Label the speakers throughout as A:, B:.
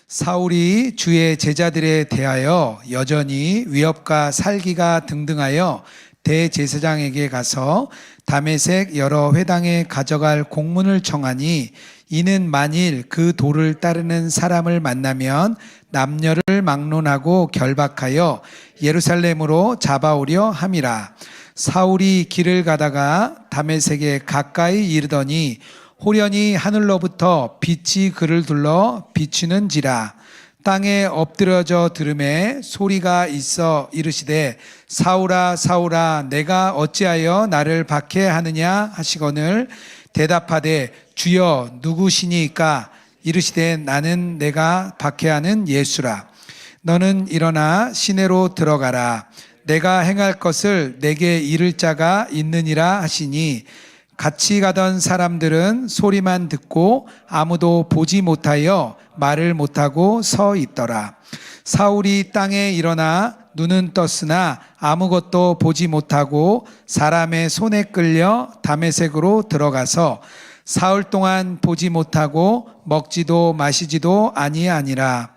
A: 사울이 주의 제자들에 대하여 여전히 위협과 살기가 등등하여 대제사장에게 가서 다메섹 여러 회당에 가져갈 공문을 청하니, 이는 만일 그 도를 따르는 사람을 만나면 남녀를 막론하고 결박하여 예루살렘으로 잡아오려 함이라. 사울이 길을 가다가 다메섹에 가까이 이르더니 호련히 하늘로부터 빛이 그를 둘러 비추는지라. 땅에 엎드려져 들음에 소리가 있어 이르시되, 사울아 사울아 내가 어찌하여 나를 박해하느냐 하시거늘, 대답하되 주여 누구시니까? 이르시되 나는 내가 박해하는 예수라. 너는 일어나 시내로 들어가라. 내가 행할 것을 내게 이를 자가 있느니라 하시니, 같이 가던 사람들은 소리만 듣고 아무도 보지 못하여 말을 못하고 서 있더라. 사울이 땅에 일어나 눈은 떴으나 아무것도 보지 못하고 사람의 손에 끌려 다메섹으로 들어가서 사흘 동안 보지 못하고 먹지도 마시지도 아니하니라.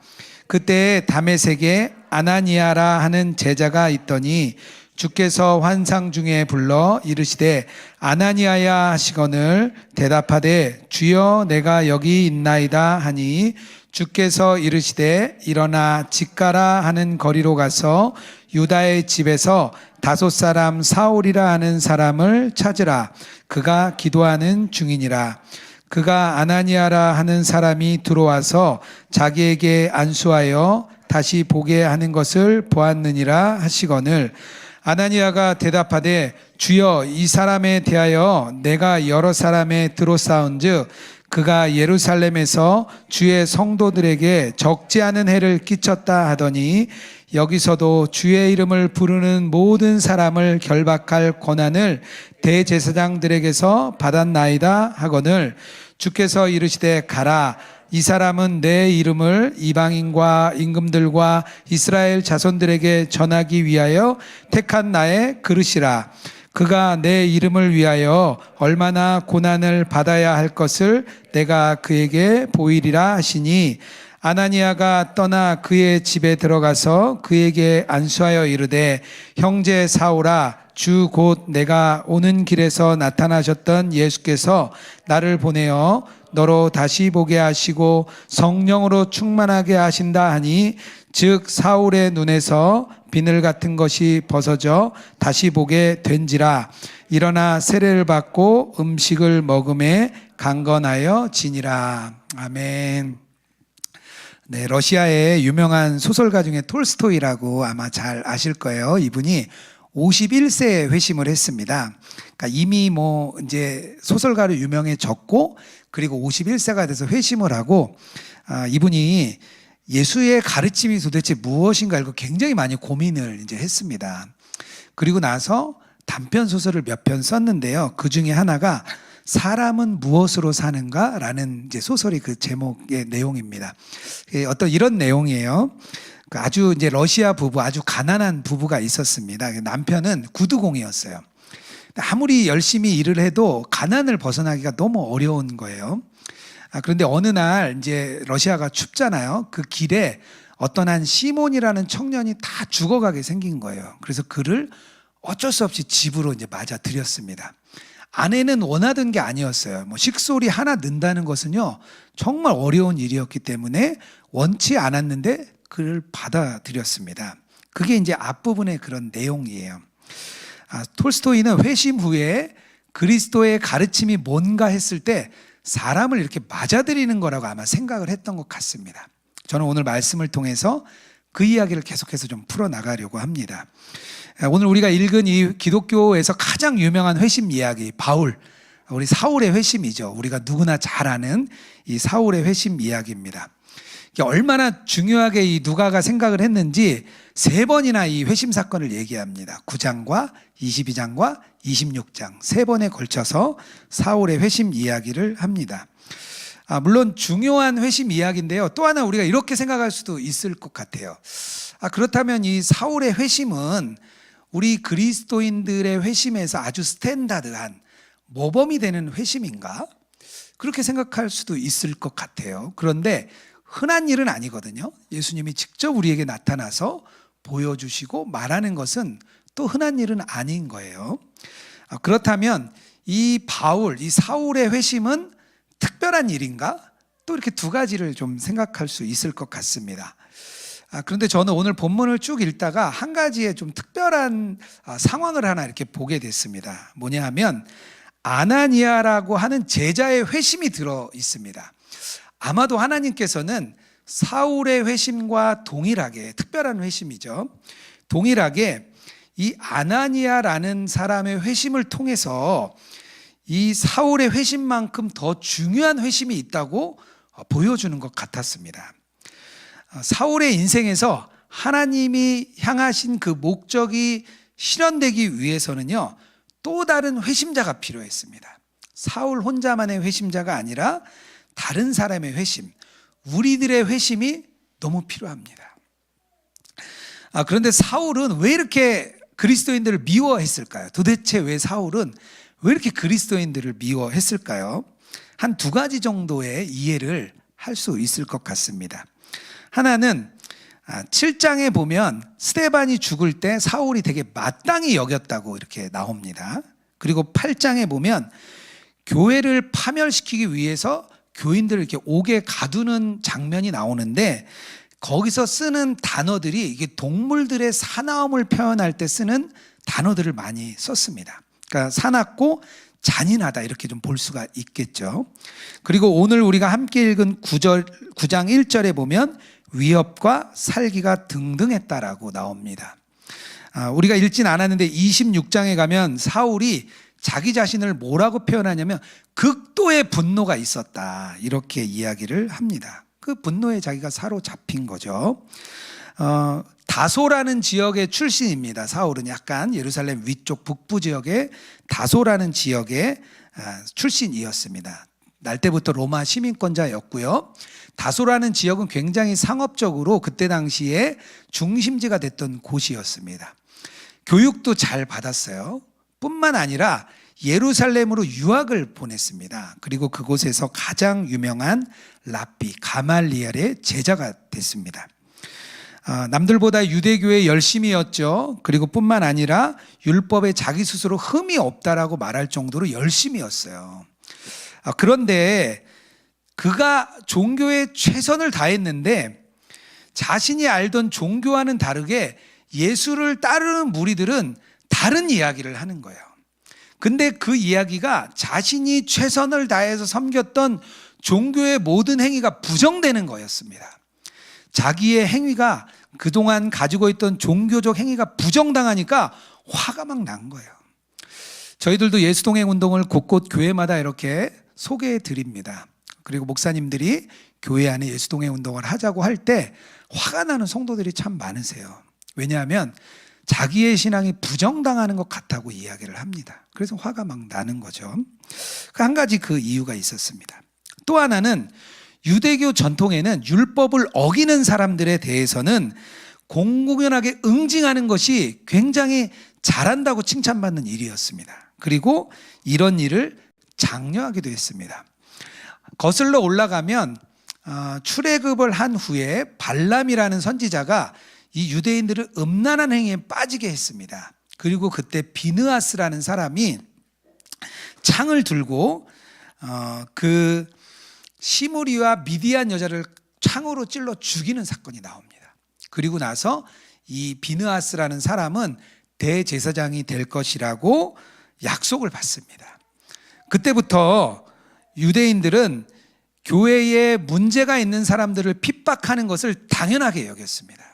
A: 그때 다메섹에 아나니아라 하는 제자가 있더니 주께서 환상 중에 불러 이르시되 아나니아야 하시거늘, 대답하되 주여 내가 여기 있나이다 하니, 주께서 이르시되 일어나 집 가라 하는 거리로 가서 유다의 집에서 5 사울이라 하는 사람을 찾으라. 그가 기도하는 중이니라. 그가 아나니아라 하는 사람이 들어와서 자기에게 안수하여 다시 보게 하는 것을 보았느니라 하시거늘, 아나니아가 대답하되 주여 이 사람에 대하여 내가 여러 사람에 들어싸운즉 그가 예루살렘에서 주의 성도들에게 적지 않은 해를 끼쳤다 하더니, 여기서도 주의 이름을 부르는 모든 사람을 결박할 권한을 대제사장들에게서 받았나이다 하거늘, 주께서 이르시되 가라. 이 사람은 내 이름을 이방인과 임금들과 이스라엘 자손들에게 전하기 위하여 택한 나의 그릇이라. 그가 내 이름을 위하여 얼마나 고난을 받아야 할 것을 내가 그에게 보이리라 하시니, 아나니아가 떠나 그의 집에 들어가서 그에게 안수하여 이르되, 형제 사울아, 주 곧 내가 오는 길에서 나타나셨던 예수께서 나를 보내어 너로 다시 보게 하시고 성령으로 충만하게 하신다 하니, 즉 사울의 눈에서 비늘 같은 것이 벗어져 다시 보게 된지라. 일어나 세례를 받고 음식을 먹음에 강건하여 지니라. 아멘. 네, 러시아의 유명한 소설가 중에 톨스토이라고 아마 잘 아실 거예요. 이분이 51세에 회심을 했습니다. 그러니까 이미 이제 소설가로 유명해졌고, 그리고 51세가 돼서 회심을 하고, 이분이 예수의 가르침이 도대체 무엇인가 이거 굉장히 많이 고민을 이제 했습니다. 그리고 나서 단편 소설을 몇 편 썼는데요. 그 중에 하나가 사람은 무엇으로 사는가라는 이제 소설이 그 제목의 내용입니다. 어떤 이런 내용이에요. 아주 이제 러시아 부부, 아주 가난한 부부가 있었습니다. 남편은 구두공이었어요. 아무리 열심히 일을 해도 가난을 벗어나기가 너무 어려운 거예요. 그런데 어느 날 이제 러시아가 춥잖아요. 그 길에 어떤 한 시몬이라는 청년이 다 죽어가게 생긴 거예요. 그래서 그를 어쩔 수 없이 집으로 이제 맞아 들였습니다. 아내는 원하던 게 아니었어요. 식솔이 하나 넣는다는 것은요, 정말 어려운 일이었기 때문에 원치 않았는데 그를 받아들였습니다. 그게 이제 앞부분의 그런 내용이에요. 톨스토이는 회심 후에 그리스도의 가르침이 뭔가 했을 때 사람을 이렇게 맞아들이는 거라고 아마 생각을 했던 것 같습니다. 저는 오늘 말씀을 통해서 그 이야기를 계속해서 좀 풀어나가려고 합니다. 오늘 우리가 읽은 이 기독교에서 가장 유명한 회심 이야기, 바울, 우리 사울의 회심이죠. 우리가 누구나 잘 아는 이 사울의 회심 이야기입니다. 얼마나 중요하게 이 누가가 생각을 했는지 3번이나 이 회심 사건을 얘기합니다. 9장과 22장과 26장 3번에 걸쳐서 사울의 회심 이야기를 합니다. 물론 중요한 회심 이야기인데요. 또 하나 우리가 이렇게 생각할 수도 있을 것 같아요. 그렇다면 이 사울의 회심은 우리 그리스도인들의 회심에서 아주 스탠다드한 모범이 되는 회심인가? 그렇게 생각할 수도 있을 것 같아요. 그런데 흔한 일은 아니거든요. 예수님이 직접 우리에게 나타나서 보여주시고 말하는 것은 또 흔한 일은 아닌 거예요. 그렇다면 이 바울, 이 사울의 회심은 특별한 일인가? 또 이렇게 두 가지를 좀 생각할 수 있을 것 같습니다. 그런데 저는 오늘 본문을 쭉 읽다가 한 가지의 좀 특별한 상황을 하나 이렇게 보게 됐습니다. 뭐냐 하면 아나니아라고 하는 제자의 회심이 들어 있습니다. 아마도 하나님께서는 사울의 회심과 동일하게, 특별한 회심이죠, 동일하게 이 아나니아라는 사람의 회심을 통해서 이 사울의 회심만큼 더 중요한 회심이 있다고 보여주는 것 같았습니다. 사울의 인생에서 하나님이 향하신 그 목적이 실현되기 위해서는요, 또 다른 회심자가 필요했습니다. 사울 혼자만의 회심자가 아니라 다른 사람의 회심, 우리들의 회심이 너무 필요합니다. 그런데 사울은 왜 이렇게 그리스도인들을 미워했을까요? 도대체 왜 사울은 왜 이렇게 그리스도인들을 미워했을까요? 한 두 가지 정도의 이해를 할 수 있을 것 같습니다. 하나는 7장에 보면 스데반이 죽을 때 사울이 되게 마땅히 여겼다고 이렇게 나옵니다. 그리고 8장에 보면 교회를 파멸시키기 위해서 교인들을 이렇게 옥에 가두는 장면이 나오는데, 거기서 쓰는 단어들이 이게 동물들의 사나움을 표현할 때 쓰는 단어들을 많이 썼습니다. 그러니까 사납고 잔인하다 이렇게 좀 볼 수가 있겠죠. 그리고 오늘 우리가 함께 읽은 9장 1절에 보면 위협과 살기가 등등했다라고 나옵니다. 우리가 읽진 않았는데 26장에 가면 사울이 자기 자신을 뭐라고 표현하냐면 극도의 분노가 있었다 이렇게 이야기를 합니다. 그 분노에 자기가 사로잡힌 거죠. 다소라는 지역의 출신입니다. 사울은 약간 예루살렘 위쪽 북부 지역의 다소라는 지역의 출신이었습니다. 날 때부터 로마 시민권자였고요. 다소라는 지역은 굉장히 상업적으로 그때 당시에 중심지가 됐던 곳이었습니다. 교육도 잘 받았어요. 뿐만 아니라 예루살렘으로 유학을 보냈습니다. 그리고 그곳에서 가장 유명한 랍비 가말리엘의 제자가 됐습니다. 남들보다 유대교에 열심이었죠. 그리고 뿐만 아니라 율법에 자기 스스로 흠이 없다라고 말할 정도로 열심이었어요. 그런데 그가 종교에 최선을 다했는데 자신이 알던 종교와는 다르게 예수를 따르는 무리들은 다른 이야기를 하는 거예요. 근데 그 이야기가 자신이 최선을 다해서 섬겼던 종교의 모든 행위가 부정되는 거였습니다. 자기의 행위가 그동안 가지고 있던 종교적 행위가 부정당하니까 화가 막 난 거예요. 저희들도 예수동행운동을 곳곳 교회마다 이렇게 소개해 드립니다. 그리고 목사님들이 교회 안에 예수동행운동을 하자고 할 때 화가 나는 성도들이 참 많으세요. 왜냐하면 자기의 신앙이 부정당하는 것 같다고 이야기를 합니다. 그래서 화가 막 나는 거죠. 한 가지 그 이유가 있었습니다. 또 하나는 유대교 전통에는 율법을 어기는 사람들에 대해서는 공공연하게 응징하는 것이 굉장히 잘한다고 칭찬받는 일이었습니다. 그리고 이런 일을 장려하기도 했습니다. 거슬러 올라가면 출애굽을 한 후에 발람이라는 선지자가 이 유대인들을 음란한 행위에 빠지게 했습니다. 그리고 그때 비느하스라는 사람이 창을 들고 그 시므리와 미디안 여자를 창으로 찔러 죽이는 사건이 나옵니다. 그리고 나서 이 비느하스라는 사람은 대제사장이 될 것이라고 약속을 받습니다. 그때부터 유대인들은 교회에 문제가 있는 사람들을 핍박하는 것을 당연하게 여겼습니다.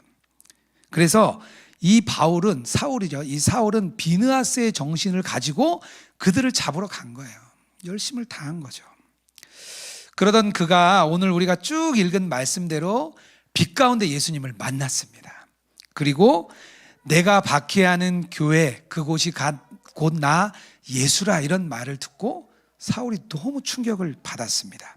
A: 그래서 이 바울은 사울이죠. 이 사울은 비느하스의 정신을 가지고 그들을 잡으러 간 거예요. 열심을 다한 거죠. 그러던 그가 오늘 우리가 쭉 읽은 말씀대로 빛 가운데 예수님을 만났습니다. 그리고 내가 박해하는 교회 그곳이 곧 나 예수라 이런 말을 듣고 사울이 너무 충격을 받았습니다.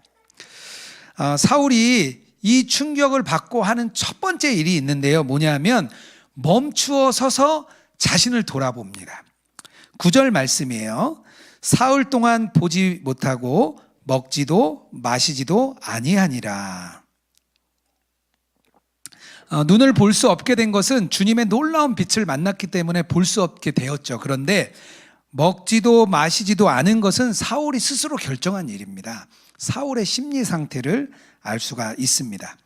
A: 사울이 이 충격을 받고 하는 첫 번째 일이 있는데요. 뭐냐면 멈추어 서서 자신을 돌아봅니다. 9절 말씀이에요. 사흘 동안 보지 못하고 먹지도 마시지도 아니하니라. 눈을 볼 수 없게 된 것은 주님의 놀라운 빛을 만났기 때문에 볼 수 없게 되었죠. 그런데 먹지도 마시지도 않은 것은 사울이 스스로 결정한 일입니다. 사울의 심리 상태를 알 수가 있습니다.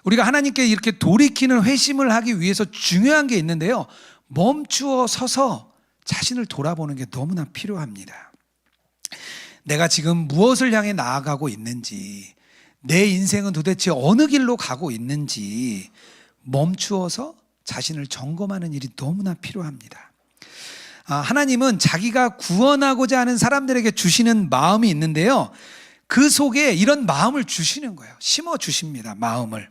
A: 우리가 하나님께 이렇게 돌이키는 회심을 하기 위해서 중요한 게 있는데요, 멈추어 서서 자신을 돌아보는 게 너무나 필요합니다. 내가 지금 무엇을 향해 나아가고 있는지, 내 인생은 도대체 어느 길로 가고 있는지 멈추어서 자신을 점검하는 일이 너무나 필요합니다. 하나님은 자기가 구원하고자 하는 사람들에게 주시는 마음이 있는데요, 그 속에 이런 마음을 주시는 거예요. 심어 주십니다. 마음을.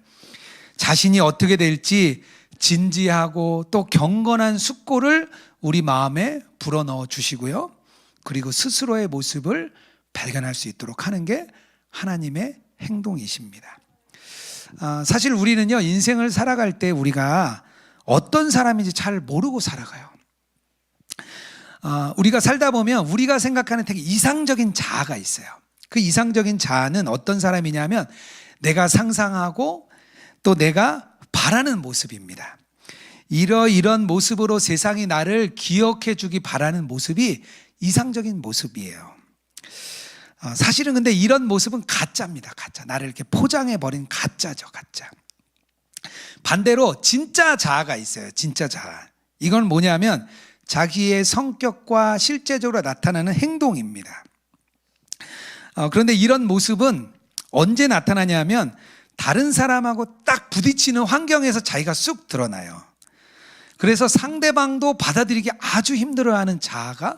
A: 자신이 어떻게 될지 진지하고 또 경건한 숙고를 우리 마음에 불어넣어 주시고요, 그리고 스스로의 모습을 발견할 수 있도록 하는 게 하나님의 행동이십니다. 사실 우리는요, 인생을 살아갈 때 우리가 어떤 사람인지 잘 모르고 살아가요. 우리가 살다 보면 우리가 생각하는 되게 이상적인 자아가 있어요. 그 이상적인 자아는 어떤 사람이냐면 내가 상상하고 또 내가 바라는 모습입니다. 이런 모습으로 세상이 나를 기억해 주기 바라는 모습이 이상적인 모습이에요. 사실은 근데 이런 모습은 가짜입니다. 가짜. 나를 이렇게 포장해 버린 가짜죠. 가짜. 반대로 진짜 자아가 있어요. 진짜 자아. 이건 뭐냐면 자기의 성격과 실제적으로 나타나는 행동입니다. 그런데 이런 모습은 언제 나타나냐면 다른 사람하고 딱 부딪히는 환경에서 자기가 쑥 드러나요. 그래서 상대방도 받아들이기 아주 힘들어하는 자아가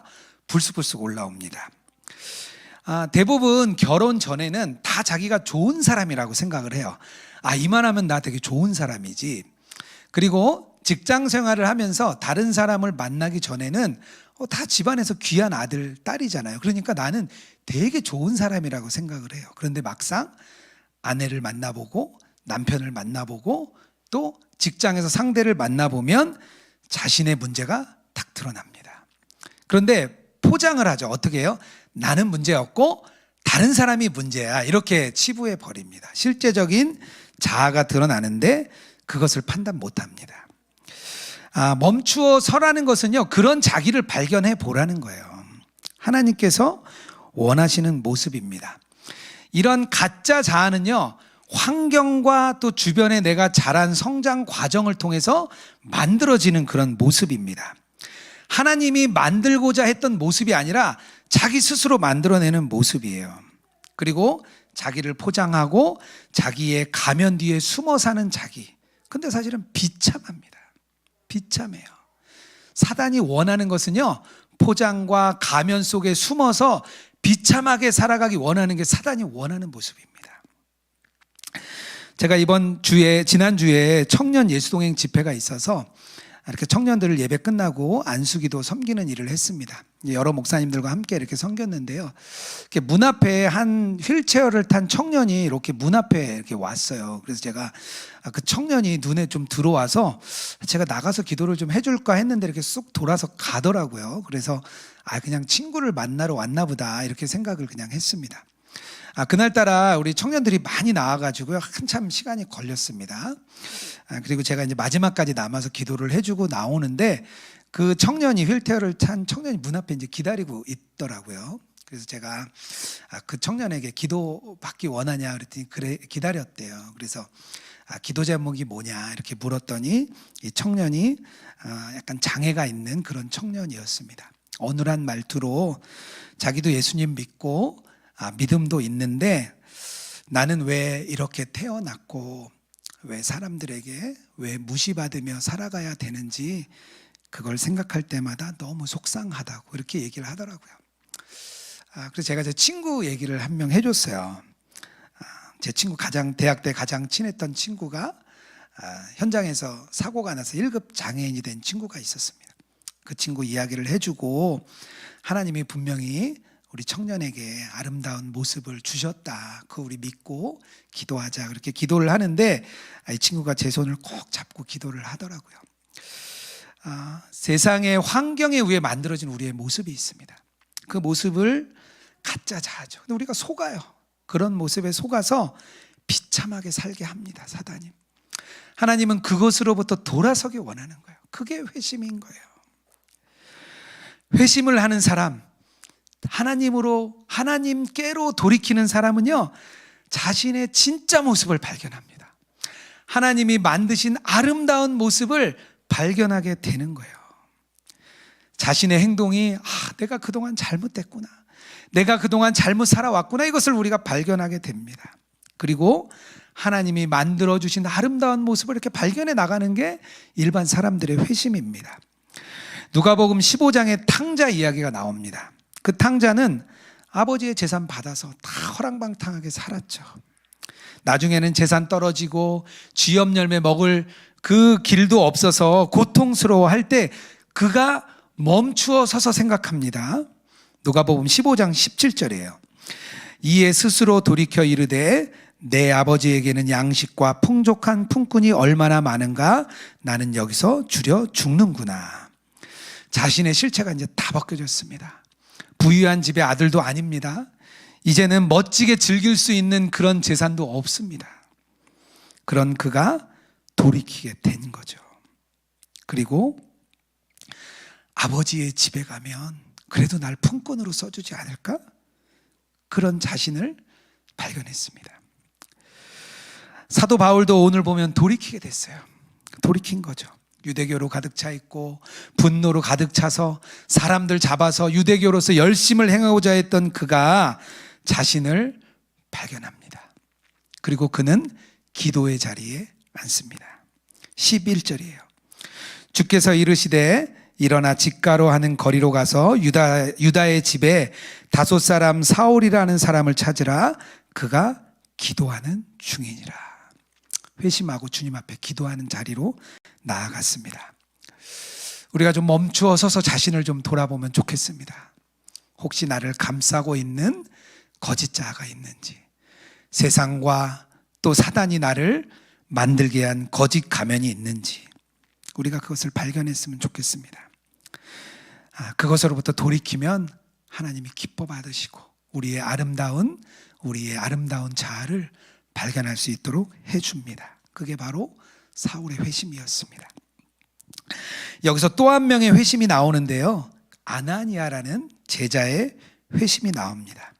A: 불쑥불쑥 올라옵니다. 대부분 결혼 전에는 다 자기가 좋은 사람이라고 생각을 해요. 이만하면 나 되게 좋은 사람이지. 그리고 직장 생활을 하면서 다른 사람을 만나기 전에는 다 집안에서 귀한 아들, 딸이잖아요. 그러니까 나는 되게 좋은 사람이라고 생각을 해요. 그런데 막상 아내를 만나보고 남편을 만나보고 또 직장에서 상대를 만나보면 자신의 문제가 딱 드러납니다. 그런데 포장을 하죠. 어떻게 해요? 나는 문제였고 다른 사람이 문제야, 이렇게 치부해 버립니다. 실제적인 자아가 드러나는데 그것을 판단 못합니다. 멈추어 서라는 것은요, 그런 자기를 발견해 보라는 거예요. 하나님께서 원하시는 모습입니다. 이런 가짜 자아는요, 환경과 또 주변에 내가 자란 성장 과정을 통해서 만들어지는 그런 모습입니다. 하나님이 만들고자 했던 모습이 아니라 자기 스스로 만들어내는 모습이에요. 그리고 자기를 포장하고 자기의 가면 뒤에 숨어 사는 자기. 근데 사실은 비참합니다. 비참해요. 사단이 원하는 것은요, 포장과 가면 속에 숨어서 비참하게 살아가기 원하는 게 사단이 원하는 모습입니다. 제가 지난주에 청년 예수동행 집회가 있어서 이렇게 청년들을 예배 끝나고 안수기도 섬기는 일을 했습니다. 여러 목사님들과 함께 이렇게 섬겼는데요, 이렇게 문 앞에 한 휠체어를 탄 청년이 이렇게 문 앞에 이렇게 왔어요. 그래서 제가 그 청년이 눈에 좀 들어와서 제가 나가서 기도를 좀 해줄까 했는데 이렇게 쑥 돌아서 가더라고요. 그래서 그냥 친구를 만나러 왔나 보다, 이렇게 생각을 그냥 했습니다. 그날따라 우리 청년들이 많이 나와가지고요, 한참 시간이 걸렸습니다. 그리고 제가 이제 마지막까지 남아서 기도를 해주고 나오는데 그 청년이, 휠체어를 탄 청년이 문 앞에 이제 기다리고 있더라고요. 그래서 제가 그 청년에게 기도 받기 원하냐 그랬더니 그래, 기다렸대요. 그래서 기도 제목이 뭐냐 이렇게 물었더니 이 청년이 약간 장애가 있는 그런 청년이었습니다. 어눌한 말투로 자기도 예수님 믿고 믿음도 있는데 나는 왜 이렇게 태어났고 왜 사람들에게 왜 무시받으며 살아가야 되는지 그걸 생각할 때마다 너무 속상하다고 이렇게 얘기를 하더라고요. 그래서 제가 제 친구 얘기를 한 명 해줬어요. 제 친구 대학 때 가장 친했던 친구가 현장에서 사고가 나서 1급 장애인이 된 친구가 있었습니다. 그 친구 이야기를 해주고 하나님이 분명히 우리 청년에게 아름다운 모습을 주셨다, 그거 우리 믿고 기도하자, 그렇게 기도를 하는데 이 친구가 제 손을 꼭 잡고 기도를 하더라고요. 세상의 환경에 의해 만들어진 우리의 모습이 있습니다. 그 모습을 가짜 자아죠. 근데 우리가 속아요. 그런 모습에 속아서 비참하게 살게 합니다, 사단이. 하나님은 그것으로부터 돌아서기 원하는 거예요. 그게 회심인 거예요. 회심을 하는 사람, 하나님께로 돌이키는 사람은요, 자신의 진짜 모습을 발견합니다. 하나님이 만드신 아름다운 모습을 발견하게 되는 거예요. 자신의 행동이 내가 그동안 잘못됐구나, 내가 그동안 잘못 살아왔구나, 이것을 우리가 발견하게 됩니다. 그리고 하나님이 만들어주신 아름다운 모습을 이렇게 발견해 나가는 게 일반 사람들의 회심입니다. 누가복음 15장에 탕자 이야기가 나옵니다. 그 탕자는 아버지의 재산 받아서 다 허랑방탕하게 살았죠. 나중에는 재산 떨어지고 쥐염 열매 먹을 그 길도 없어서 고통스러워할 때 그가 멈추어 서서 생각합니다. 누가복음 15장 17절이에요. 이에 스스로 돌이켜 이르되 내 아버지에게는 양식과 풍족한 품꾼이 얼마나 많은가, 나는 여기서 줄여 죽는구나. 자신의 실체가 이제 다 벗겨졌습니다. 부유한 집의 아들도 아닙니다. 이제는 멋지게 즐길 수 있는 그런 재산도 없습니다. 그런 그가 돌이키게 된 거죠. 그리고 아버지의 집에 가면 그래도 날 품꾼으로 써주지 않을까? 그런 자신을 발견했습니다. 사도 바울도 오늘 보면 돌이키게 됐어요. 돌이킨 거죠. 유대교로 가득 차 있고 분노로 가득 차서 사람들 잡아서 유대교로서 열심을 행하고자 했던 그가 자신을 발견합니다. 그리고 그는 기도의 자리에 앉습니다. 11절이에요. 주께서 이르시되 일어나 직가로 하는 거리로 가서 유다의 집에 다소 사람 사울이라는 사람을 찾으라. 그가 기도하는 중이니라. 회심하고 주님 앞에 기도하는 자리로 나아갔습니다. 우리가 좀 멈추어 서서 자신을 좀 돌아보면 좋겠습니다. 혹시 나를 감싸고 있는 거짓 자아가 있는지, 세상과 또 사단이 나를 만들게 한 거짓 가면이 있는지 우리가 그것을 발견했으면 좋겠습니다. 그것으로부터 돌이키면 하나님이 기뻐 받으시고 우리의 아름다운 자아를 발견할 수 있도록 해줍니다. 그게 바로 사울의 회심이었습니다. 여기서 또 한 명의 회심이 나오는데요, 아나니아라는 제자의 회심이 나옵니다.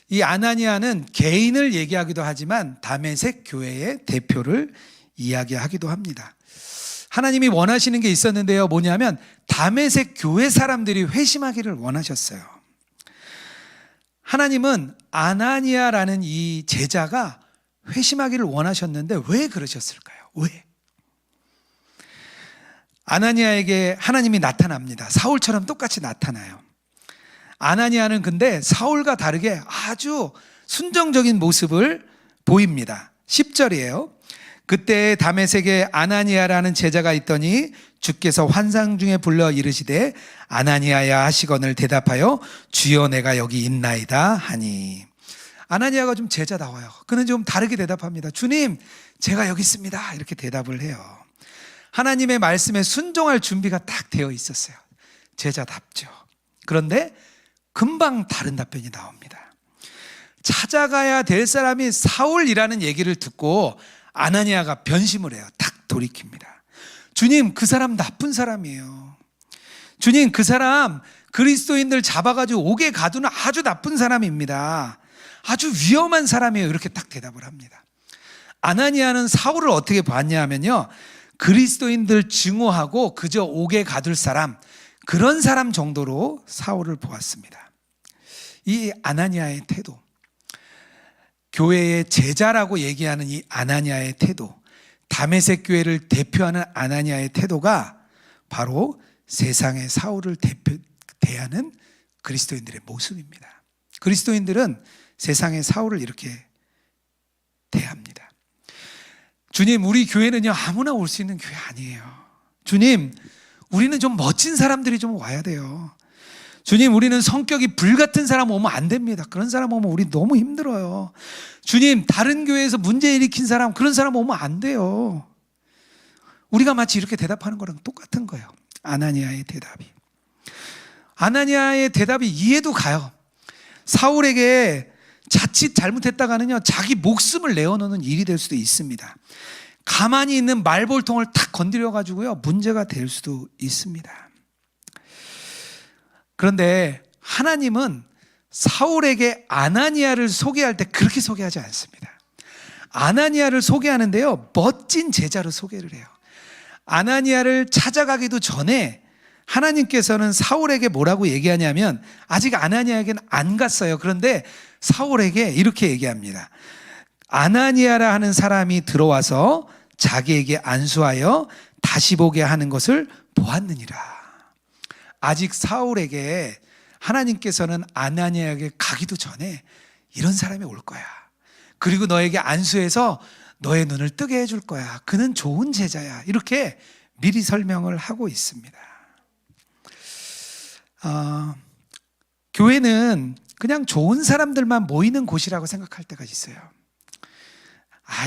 A: 이 아나니아는 개인을 얘기하기도 하지만 다메섹 교회의 대표를 이야기하기도 합니다. 하나님이 원하시는 게 있었는데요, 뭐냐면 다메섹 교회 사람들이 회심하기를 원하셨어요. 하나님은 아나니아라는 이 제자가 회심하기를 원하셨는데 왜 그러셨을까요? 왜? 아나니아에게 하나님이 나타납니다. 사울처럼 똑같이 나타나요. 아나니아는 근데 사울과 다르게 아주 순정적인 모습을 보입니다. 10절이에요. 그때 다메섹에 아나니아라는 제자가 있더니 주께서 환상 중에 불러 이르시되 아나니아야 하시거늘 대답하여 주여 내가 여기 있나이다 하니. 아나니아가 좀 제자다워요. 그는 좀 다르게 대답합니다. 주님, 제가 여기 있습니다. 이렇게 대답을 해요. 하나님의 말씀에 순종할 준비가 딱 되어 있었어요. 제자답죠. 그런데 금방 다른 답변이 나옵니다. 찾아가야 될 사람이 사울이라는 얘기를 듣고 아나니아가 변심을 해요. 딱 돌이킵니다. 주님, 그 사람 나쁜 사람이에요. 주님, 그 사람 그리스도인들 잡아가지고 옥에 가두는 아주 나쁜 사람입니다. 아주 위험한 사람이에요. 이렇게 딱 대답을 합니다. 아나니아는 사울을 어떻게 봤냐 하면요, 그리스도인들 증오하고 그저 옥에 가둘 사람, 그런 사람 정도로 사울을 보았습니다. 이 아나니아의 태도, 교회의 제자라고 얘기하는 이 아나니아의 태도, 다메섹 교회를 대표하는 아나니아의 태도가 바로 세상의 사울을 대하는 그리스도인들의 모습입니다. 그리스도인들은 세상의 사울을 이렇게 대합니다. 주님, 우리 교회는요 아무나 올 수 있는 교회 아니에요. 주님, 우리는 좀 멋진 사람들이 좀 와야 돼요. 주님, 우리는 성격이 불같은 사람 오면 안 됩니다. 그런 사람 오면 우리 너무 힘들어요. 주님, 다른 교회에서 문제 일으킨 사람, 그런 사람 오면 안 돼요. 우리가 마치 이렇게 대답하는 거랑 똑같은 거예요. 아나니아의 대답이. 아나니아의 대답이 이해도 가요. 사울에게 자칫 잘못했다가는요 자기 목숨을 내어놓는 일이 될 수도 있습니다. 가만히 있는 말볼통을 탁 건드려 가지고요 문제가 될 수도 있습니다. 그런데 하나님은 사울에게 아나니아를 소개할 때 그렇게 소개하지 않습니다. 아나니아를 소개하는데요 멋진 제자로 소개를 해요. 아나니아를 찾아가기도 전에 하나님께서는 사울에게 뭐라고 얘기하냐면, 아직 아나니아에게는 안 갔어요. 그런데 사울에게 이렇게 얘기합니다. 아나니아라 하는 사람이 들어와서 자기에게 안수하여 다시 보게 하는 것을 보았느니라. 아직 사울에게 하나님께서는 아나니아에게 가기도 전에 이런 사람이 올 거야. 그리고 너에게 안수해서 너의 눈을 뜨게 해줄 거야. 그는 좋은 제자야. 이렇게 미리 설명을 하고 있습니다. 교회는 그냥 좋은 사람들만 모이는 곳이라고 생각할 때가 있어요.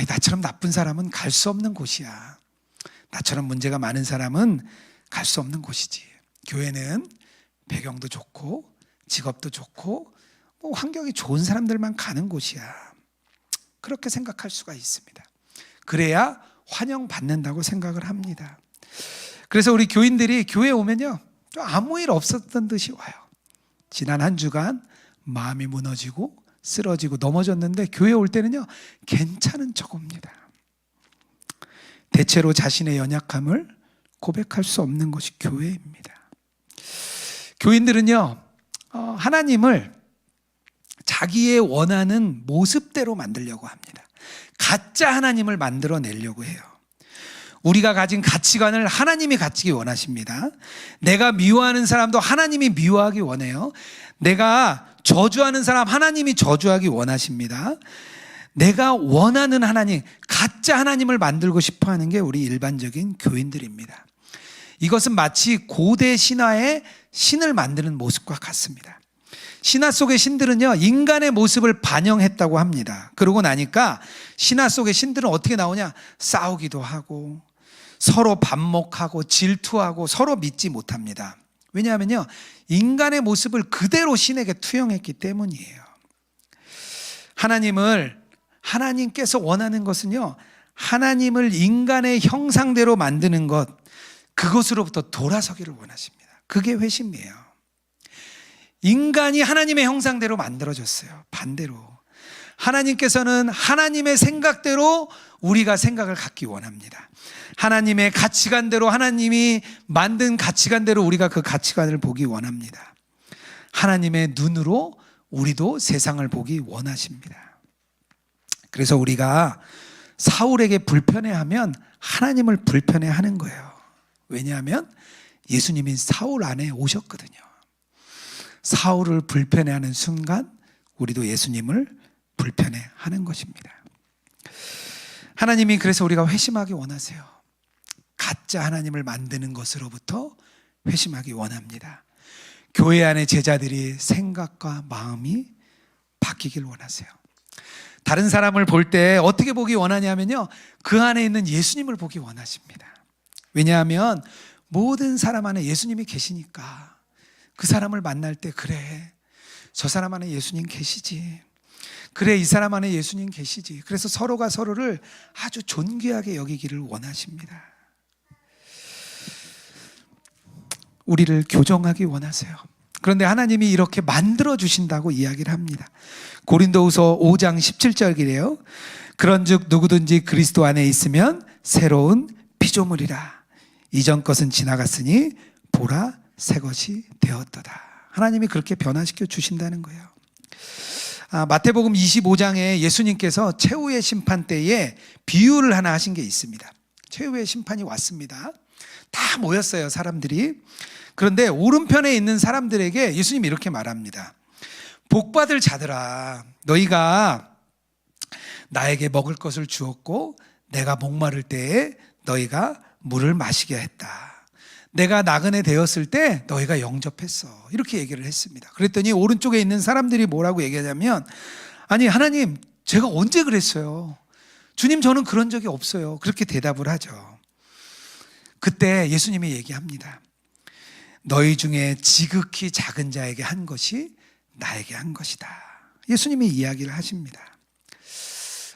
A: 나처럼 나쁜 사람은 갈 수 없는 곳이야. 나처럼 문제가 많은 사람은 갈 수 없는 곳이지. 교회는 배경도 좋고 직업도 좋고 환경이 좋은 사람들만 가는 곳이야. 그렇게 생각할 수가 있습니다. 그래야 환영받는다고 생각을 합니다. 그래서 우리 교인들이 교회에 오면요 아무 일 없었던 듯이 와요. 지난 한 주간 마음이 무너지고 쓰러지고 넘어졌는데 교회에 올 때는요 괜찮은 척 옵니다. 대체로 자신의 연약함을 고백할 수 없는 것이 교회입니다. 교인들은요 하나님을 자기의 원하는 모습대로 만들려고 합니다. 가짜 하나님을 만들어내려고 해요. 우리가 가진 가치관을 하나님이 갖기 원하십니다. 내가 미워하는 사람도 하나님이 미워하기 원해요. 내가 저주하는 사람 하나님이 저주하기 원하십니다. 내가 원하는 하나님, 가짜 하나님을 만들고 싶어 하는 게 우리 일반적인 교인들입니다. 이것은 마치 고대 신화의 신을 만드는 모습과 같습니다. 신화 속의 신들은요 인간의 모습을 반영했다고 합니다. 그러고 나니까 신화 속의 신들은 어떻게 나오냐, 싸우기도 하고 서로 반목하고 질투하고 서로 믿지 못합니다. 왜냐하면요 인간의 모습을 그대로 신에게 투영했기 때문이에요. 하나님께서 원하는 것은요 하나님을 인간의 형상대로 만드는 것, 그것으로부터 돌아서기를 원하십니다. 그게 회심이에요. 인간이 하나님의 형상대로 만들어졌어요. 반대로 하나님께서는 하나님의 생각대로 우리가 생각을 갖기 원합니다. 하나님의 가치관대로, 하나님이 만든 가치관대로 우리가 그 가치관을 보기 원합니다. 하나님의 눈으로 우리도 세상을 보기 원하십니다. 그래서 우리가 사울에게 불편해하면 하나님을 불편해하는 거예요. 왜냐하면 예수님이 사울 안에 오셨거든요. 사울을 불편해하는 순간 우리도 예수님을 불편해하는 것입니다. 하나님이 그래서 우리가 회심하기 원하세요. 가짜 하나님을 만드는 것으로부터 회심하기 원합니다. 교회 안의 제자들이 생각과 마음이 바뀌길 원하세요. 다른 사람을 볼 때 어떻게 보기 원하냐면요 그 안에 있는 예수님을 보기 원하십니다. 왜냐하면 모든 사람 안에 예수님이 계시니까 그 사람을 만날 때, 그래 저 사람 안에 예수님 계시지, 그래 이 사람 안에 예수님 계시지. 그래서 서로가 서로를 아주 존귀하게 여기기를 원하십니다. 우리를 교정하기 원하세요. 그런데 하나님이 이렇게 만들어 주신다고 이야기를 합니다. 고린도후서 5장 17절이래요. 그런즉 누구든지 그리스도 안에 있으면 새로운 피조물이라. 이전 것은 지나갔으니 보라 새 것이 되었도다. 하나님이 그렇게 변화시켜 주신다는 거예요. 마태복음 25장에 예수님께서 최후의 심판 때에 비유를 하나 하신 게 있습니다. 최후의 심판이 왔습니다. 다 모였어요, 사람들이. 그런데 오른편에 있는 사람들에게 예수님이 이렇게 말합니다. 복받을 자들아, 너희가 나에게 먹을 것을 주었고 내가 목마를 때에 너희가 물을 마시게 했다. 내가 나그네 되었을 때 너희가 영접했어. 이렇게 얘기를 했습니다. 그랬더니 오른쪽에 있는 사람들이 뭐라고 얘기하냐면, 아니 하나님 제가 언제 그랬어요? 주님 저는 그런 적이 없어요. 그렇게 대답을 하죠. 그때 예수님이 얘기합니다. 너희 중에 지극히 작은 자에게 한 것이 나에게 한 것이다. 예수님이 이야기를 하십니다.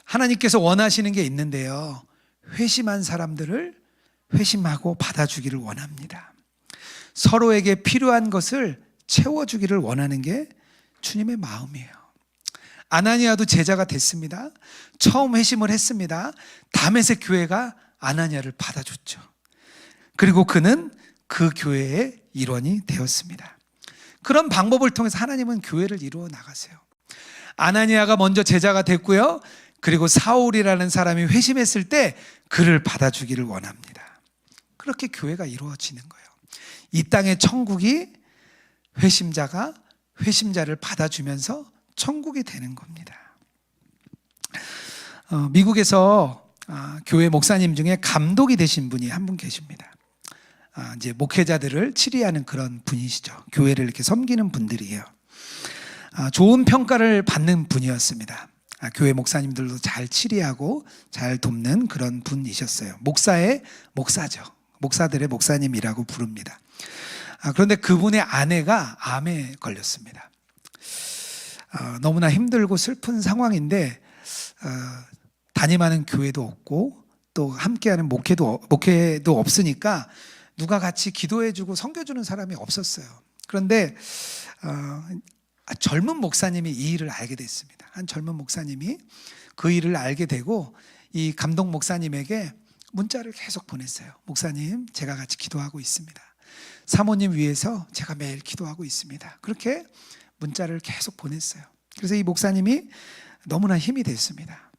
A: 하나님께서 원하시는 게 있는데요, 회심한 사람들을 회심하고 받아주기를 원합니다. 서로에게 필요한 것을 채워주기를 원하는 게 주님의 마음이에요. 아나니아도 제자가 됐습니다. 처음 회심을 했습니다. 다메섹 교회가 아나니아를 받아줬죠. 그리고 그는 그 교회의 일원이 되었습니다. 그런 방법을 통해서 하나님은 교회를 이루어 나가세요. 아나니아가 먼저 제자가 됐고요. 그리고 사울이라는 사람이 회심했을 때 그를 받아주기를 원합니다. 그렇게 교회가 이루어지는 거예요. 이 땅의 천국이 회심자가 회심자를 받아주면서 천국이 되는 겁니다. 미국에서 교회 목사님 중에 감독이 되신 분이 한 분 계십니다. 이제 목회자들을 치리하는 그런 분이시죠. 교회를 이렇게 섬기는 분들이에요. 좋은 평가를 받는 분이었습니다. 교회 목사님들도 잘 치리하고 잘 돕는 그런 분이셨어요. 목사의 목사죠. 목사들의 목사님이라고 부릅니다. 그런데 그분의 아내가 암에 걸렸습니다. 너무나 힘들고 슬픈 상황인데 담임하는 교회도 없고 또 함께하는 목회도 없으니까 누가 같이 기도해주고 섬겨주는 사람이 없었어요. 그런데 젊은 목사님이 이 일을 알게 됐습니다. 한 젊은 목사님이 그 일을 알게 되고 이 감독 목사님에게 문자를 계속 보냈어요. 목사님, 제가 같이 기도하고 있습니다. 사모님 위해서 제가 매일 기도하고 있습니다. 그렇게 문자를 계속 보냈어요. 그래서 이 목사님이 너무나 힘이 됐습니다.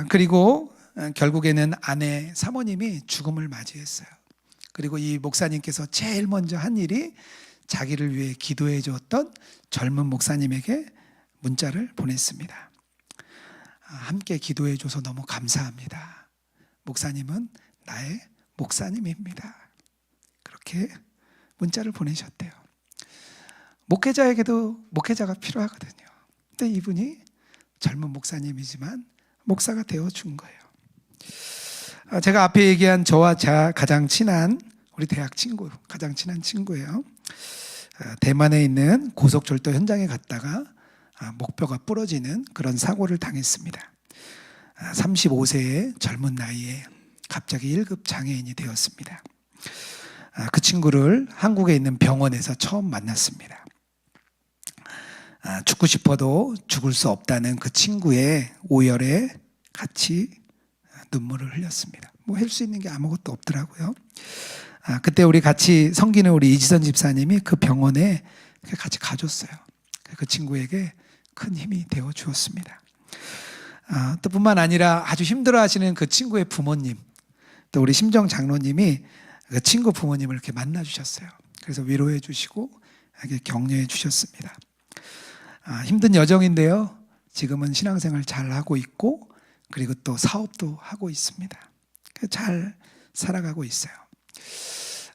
A: 그리고 결국에는 아내 사모님이 죽음을 맞이했어요. 그리고 이 목사님께서 제일 먼저 한 일이 자기를 위해 기도해 주었던 젊은 목사님에게 문자를 보냈습니다. 함께 기도해 줘서 너무 감사합니다. 목사님은 나의 목사님입니다. 그렇게 문자를 보내셨대요. 목회자에게도 목회자가 필요하거든요. 근데 이분이 젊은 목사님이지만 목사가 되어준 거예요. 제가 앞에 얘기한 저와 가장 친한 우리 대학 친구, 가장 친한 친구예요. 대만에 있는 고속철도 현장에 갔다가 목뼈가 부러지는 그런 사고를 당했습니다. 35세의 젊은 나이에 갑자기 1급 장애인이 되었습니다. 그 친구를 한국에 있는 병원에서 처음 만났습니다. 죽고 싶어도 죽을 수 없다는 그 친구의 오열에 같이 눈물을 흘렸습니다. 뭐 할 수 있는 게 아무것도 없더라고요. 그때 우리 같이 섬기는 우리 이지선 집사님이 그 병원에 같이 가줬어요. 그 친구에게 큰 힘이 되어 주었습니다. 또 뿐만 아니라 아주 힘들어하시는 그 친구의 부모님, 또 우리 심정 장로님이 그 친구 부모님을 이렇게 만나 주셨어요. 그래서 위로해 주시고 격려해 주셨습니다. 힘든 여정인데요. 지금은 신앙생활 잘 하고 있고 그리고 또 사업도 하고 있습니다. 잘 살아가고 있어요.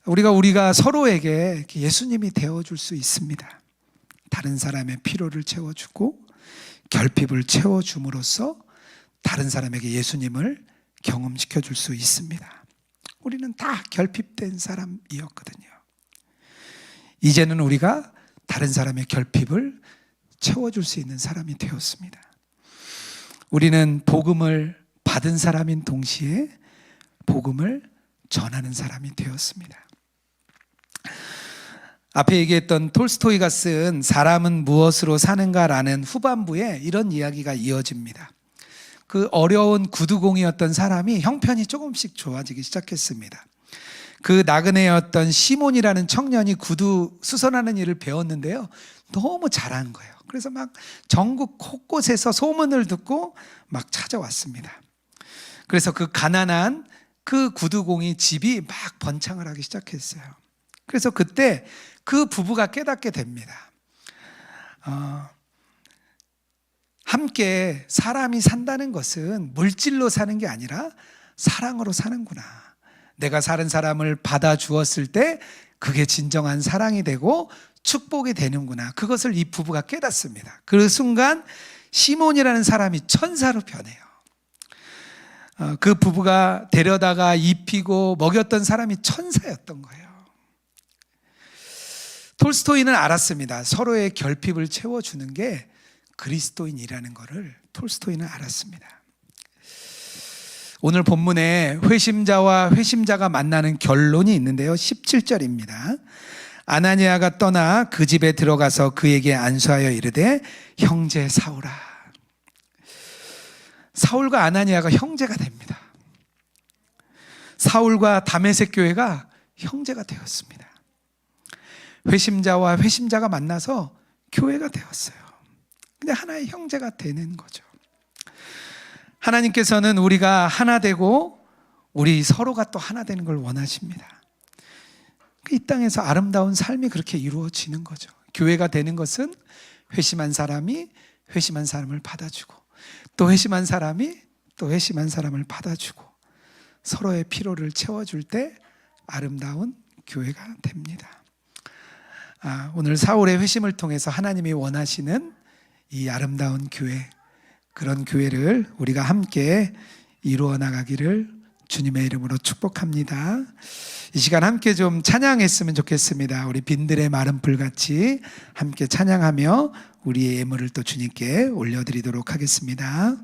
A: 우리가 서로에게 예수님이 되어줄 수 있습니다. 다른 사람의 필요를 채워주고 결핍을 채워줌으로써 다른 사람에게 예수님을 경험시켜 줄 수 있습니다. 우리는 다 결핍된 사람이었거든요. 이제는 우리가 다른 사람의 결핍을 채워줄 수 있는 사람이 되었습니다. 우리는 복음을 받은 사람인 동시에 복음을 전하는 사람이 되었습니다. 앞에 얘기했던 톨스토이가 쓴 사람은 무엇으로 사는가라는 후반부에 이런 이야기가 이어집니다. 그 어려운 구두공이었던 사람이 형편이 조금씩 좋아지기 시작했습니다. 그 나그네였던 시몬이라는 청년이 구두 수선하는 일을 배웠는데요. 너무 잘하는 거예요. 그래서 막 전국 곳곳에서 소문을 듣고 막 찾아왔습니다. 그래서 그 가난한 그 구두공이 집이 막 번창을 하기 시작했어요. 그래서 그때 그 부부가 깨닫게 됩니다. 함께 사람이 산다는 것은 물질로 사는 게 아니라 사랑으로 사는구나. 내가 다른 사람을 받아주었을 때 그게 진정한 사랑이 되고 축복이 되는구나. 그것을 이 부부가 깨닫습니다. 그 순간 시몬이라는 사람이 천사로 변해요. 그 부부가 데려다가 입히고 먹였던 사람이 천사였던 거예요. 톨스토이는 알았습니다. 서로의 결핍을 채워주는 게 그리스도인이라는 것을 톨스토이는 알았습니다. 오늘 본문에 회심자와 회심자가 만나는 결론이 있는데요. 17절입니다. 아나니아가 떠나 그 집에 들어가서 그에게 안수하여 이르되 형제 사울아. 사울과 아나니아가 형제가 됩니다. 사울과 다메섹 교회가 형제가 되었습니다. 회심자와 회심자가 만나서 교회가 되었어요. 근데 하나의 형제가 되는 거죠. 하나님께서는 우리가 하나 되고 우리 서로가 또 하나 되는 걸 원하십니다. 이 땅에서 아름다운 삶이 그렇게 이루어지는 거죠. 교회가 되는 것은 회심한 사람이 회심한 사람을 받아주고, 또 회심한 사람이 또 회심한 사람을 받아주고, 서로의 필요를 채워줄 때 아름다운 교회가 됩니다. 오늘 사울의 회심을 통해서 하나님이 원하시는 이 아름다운 교회, 그런 교회를 우리가 함께 이루어 나가기를 주님의 이름으로 축복합니다. 이 시간 함께 좀 찬양했으면 좋겠습니다. 우리 빈들의 마른 불같이 함께 찬양하며 우리의 예물을 또 주님께 올려드리도록 하겠습니다.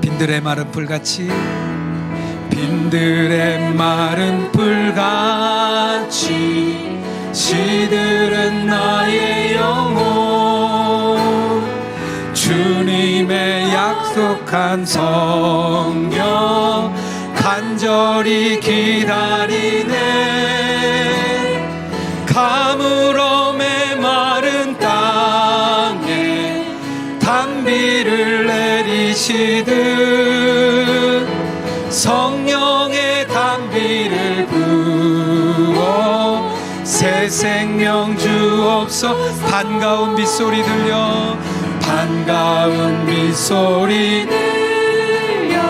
A: 빈들의 마른 불같이, 빈들의 마른 불같이 시들은 나의 영혼, 주님의 약속한 성령 간절히 기다리네. 가물어 메마른 땅에 단비를 내리시듯 성령의 단비를 부어 새 생명 주옵소. 반가운 빗소리 들려, 반가운 빗소리 들려,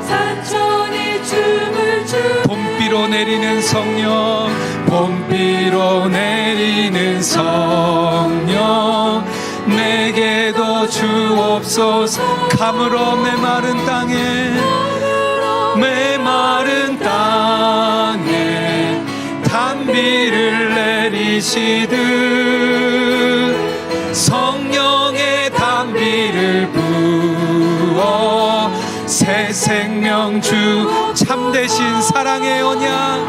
A: 산천이 춤을 추네. 봄비로 내리는 성령, 봄비로 내리는 성령 내게도 주옵소서. 가물어 메마른 땅에, 메마른 땅에 단비를 내리시듯 성령의 단비를 부어 새 생명 주. 참되신 사랑의 언약,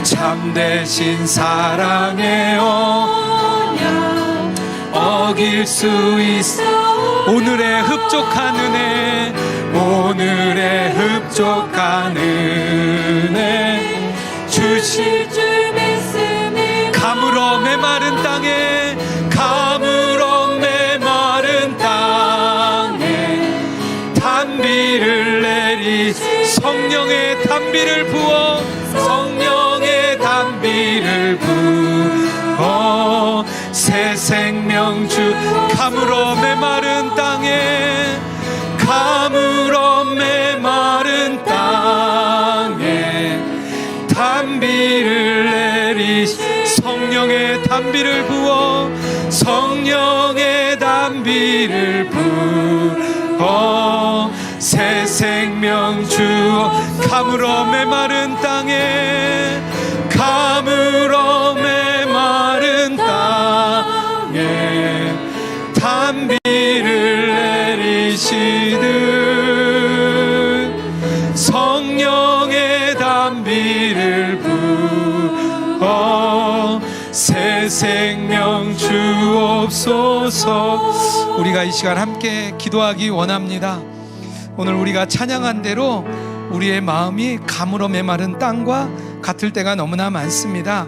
A: 참되신 사랑의 언약 어길 수 있어. 오늘의 흡족한 은혜, 오늘의 흡족한 은혜 주실 줄 믿습니다. 가물어 메마른 땅에, 가물어 메마른 땅에 단비를 내리, 성령의 단비를 부어, 성령의 단비를 부어 새 생명 주. 가물어 메마른 땅에, 가물어 메마른 땅에 단비를 내리, 성령의 단비를 부어, 성령의 단비를 부어 새 생명 주어. 가물어 메마른 땅에, 가물어 메마른 땅에 단비를 내리시듯 성령의 단비를 부어 새 생명 주옵소서. 우리가 이 시간 함께 기도하기 원합니다. 오늘 우리가 찬양한 대로 우리의 마음이 가물어 메마른 땅과 같을 때가 너무나 많습니다.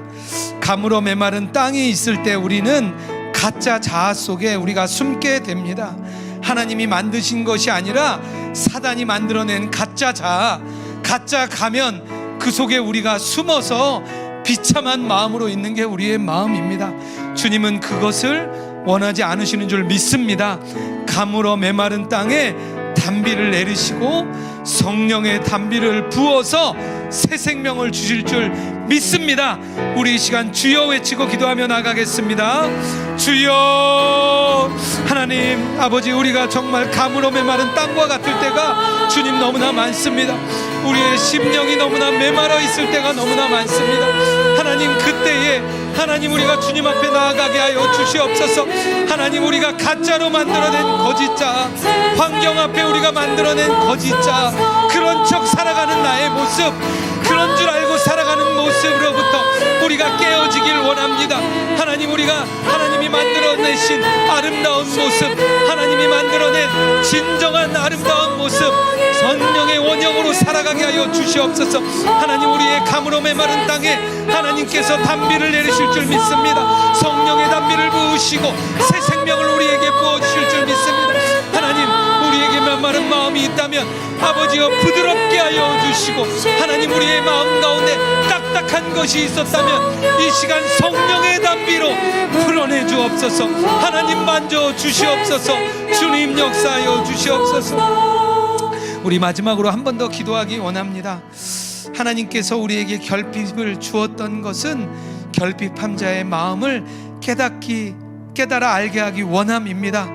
A: 가물어 메마른 땅이 있을 때 우리는 가짜 자아 속에 우리가 숨게 됩니다. 하나님이 만드신 것이 아니라 사단이 만들어낸 가짜 자아, 가짜 가면, 그 속에 우리가 숨어서 비참한 마음으로 있는 게 우리의 마음입니다. 주님은 그것을 원하지 않으시는 줄 믿습니다. 가물어 메마른 땅에 단비를 내리시고 성령의 단비를 부어서 새 생명을 주실 줄 믿습니다. 우리 이 시간 주여 외치고 기도하며 나가겠습니다. 주여. 하나님, 아버지, 우리가 정말 가물어 메마른 땅과 같을 때가 주님 너무나 많습니다. 우리의 심령이 너무나 메마르 있을 때가 너무나 많습니다. 하나님, 그때에 하나님, 우리가 주님 앞에 나아가게 하여 주시옵소서. 하나님, 우리가 가짜로 만들어낸 거짓자, 환경 앞에 우리가 만들어낸 거짓자, 그런 척 살아가는 나의 모습, 그런 줄 알고 살아가는 모습으로부터 우리가 깨어지길 원합니다. 하나님, 우리가 하나님이 만들어내신 아름다운 모습, 하나님이 만들어낸 진정한 아름다운 모습, 성령의 원형으로 살아가게 하여 주시옵소서. 하나님, 우리의 가물어 메마른 땅에 하나님께서 단비를 내리실 줄 믿습니다. 성령의 단비를 부으시고 새 생명을 우리에게 부어주실 줄 믿습니다. 하나님, 우리에게 메마른 마음이 있다면 아버지여 부드럽게 하여 주시고, 하나님, 우리의 마음 가운데 딱딱한 것이 있었다면 이 시간 성령의 단비로 풀어내 주옵소서. 하나님, 만져 주시옵소서. 주님, 역사하여 주시옵소서. 우리 마지막으로 한 번 더 기도하기 원합니다. 하나님께서 우리에게 결핍을 주었던 것은 결핍한 자의 마음을 깨달아 알게 하기 원함입니다.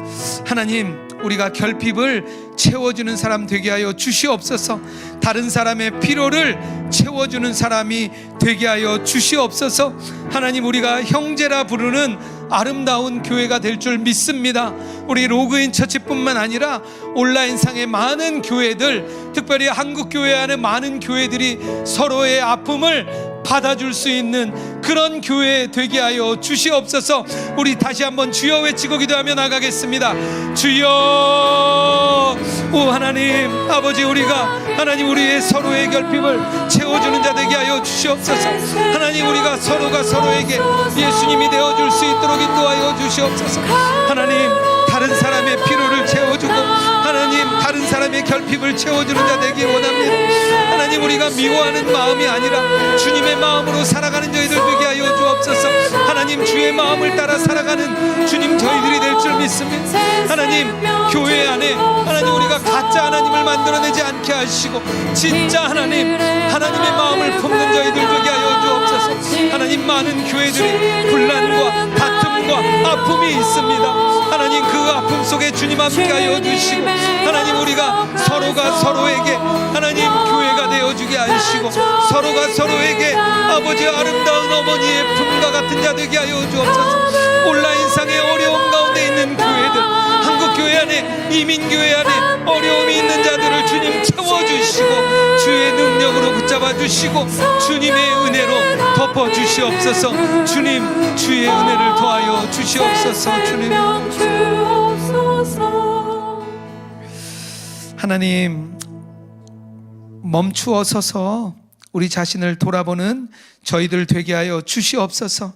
A: 하나님, 우리가 결핍을 채워주는 사람 되게 하여 주시옵소서. 다른 사람의 필요를 채워주는 사람이 되게 하여 주시옵소서. 하나님, 우리가 형제라 부르는 아름다운 교회가 될 줄 믿습니다. 우리 로그인 처치뿐만 아니라 온라인상의 많은 교회들, 특별히 한국 교회 안에 많은 교회들이 서로의 아픔을 받아줄 수 있는 그런 교회 되게 하여 주시옵소서. 우리 다시 한번 주여 외치고 기도하며 나가겠습니다. 주여. 오 하나님 아버지, 우리가 하나님 우리의 서로의 결핍을 채워주는 자 되게 하여 주시옵소서. 하나님, 우리가 서로가 서로에게 예수님이 되어줄 수 있도록 인도하여 주시옵소서. 하나님, 다른 사람의 필요를 채워주고 하나님, 다른 사람의 결핍을 채워주는 자 되기 원합니다. 하나님, 우리가 미워하는 마음이 아니라 주님의 마음으로 살아가는 저희들 되게 하여 주옵소서. 하나님, 주의 마음을 따라 살아가는 주님 저희들이 될 줄 믿습니다. 하나님, 교회 안에 하나님 우리가 가짜 하나님을 만들어내지 않게 하시고 진짜 하나님의 마음을 품는 저희들 되게 하여 주옵소서. 하나님, 많은 교회들이 분란과 다툼과 아픔이 있습니다. 하나님, 그 아픔 속에 주님 함께 하여 주시고 하나님, 우리가 서로가 서로에게 하나님 교회가 되어주게 하시고 서로가 서로에게 아버지 아름다운 어머니의 품과 같은 자 되게 하여 주옵소서. 온라인상의 어려움 가운데 있는 교회들, 한국교회 안에, 이민교회 안에 어려움이 있는 자들을 주님 채워주시고 주의 능력으로 붙잡아 주시고 주님의 은혜로 덮어주시옵소서. 주님, 주의 은혜를 더하여 주시옵소서. 주님, 하나님, 멈추어 서서 우리 자신을 돌아보는 저희들 되게 하여 주시옵소서.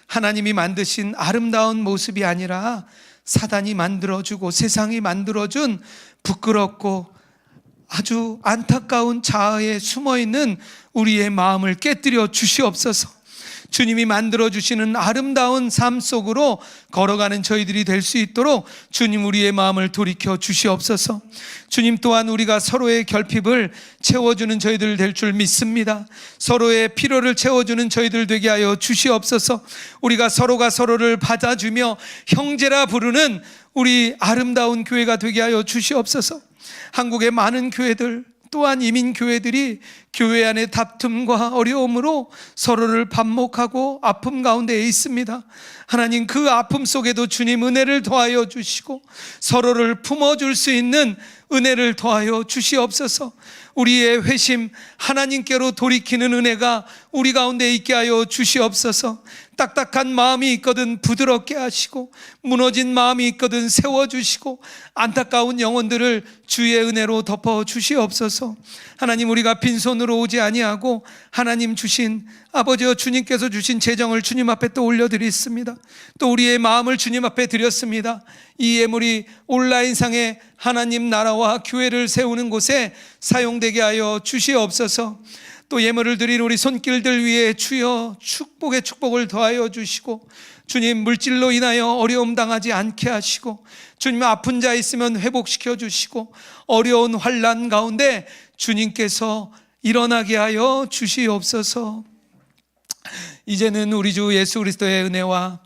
A: 하나님이 만드신 아름다운 모습이 아니라 사단이 만들어주고 세상이 만들어준 부끄럽고 아주 안타까운 자아에 숨어있는 우리의 마음을 깨뜨려 주시옵소서. 주님이 만들어주시는 아름다운 삶 속으로 걸어가는 저희들이 될 수 있도록 주님, 우리의 마음을 돌이켜 주시옵소서. 주님, 또한 우리가 서로의 결핍을 채워주는 저희들 될 줄 믿습니다. 서로의 필요를 채워주는 저희들 되게 하여 주시옵소서. 우리가 서로가 서로를 받아주며 형제라 부르는 우리 아름다운 교회가 되게 하여 주시옵소서. 한국의 많은 교회들, 또한 이민교회들이 교회 안의 다툼과 어려움으로 서로를 반목하고 아픔 가운데 있습니다. 하나님, 그 아픔 속에도 주님 은혜를 더하여 주시고 서로를 품어줄 수 있는 은혜를 더하여 주시옵소서. 우리의 회심 하나님께로 돌이키는 은혜가 우리 가운데 있게 하여 주시옵소서. 딱딱한 마음이 있거든 부드럽게 하시고 무너진 마음이 있거든 세워주시고 안타까운 영혼들을 주의 은혜로 덮어 주시옵소서. 하나님, 우리가 빈손으로 오지 아니하고 하나님 주신 아버지여 주님께서 주신 재정을 주님 앞에 또 올려드렸습니다. 또 우리의 마음을 주님 앞에 드렸습니다. 이 예물이 온라인상에 하나님 나라와 교회를 세우는 곳에 사용되게 하여 주시옵소서. 또 예물을 드린 우리 손길들 위에 주여 축복의 축복을 더하여 주시고 주님, 물질로 인하여 어려움 당하지 않게 하시고 주님, 아픈 자 있으면 회복시켜 주시고 어려운 환난 가운데 주님께서 일어나게 하여 주시옵소서. 이제는 우리 주 예수 그리스도의 은혜와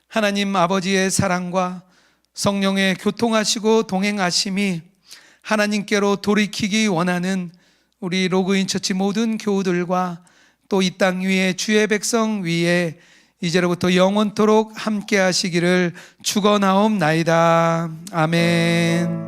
A: 하나님 아버지의 사랑과 성령의 교통하시고 동행하심이 하나님께로 돌이키기 원하는 우리 로그인 처치 모든 교우들과 또 이 땅 위에 주의 백성 위에 이제로부터 영원토록 함께 하시기를 축원하옵나이다. 아멘.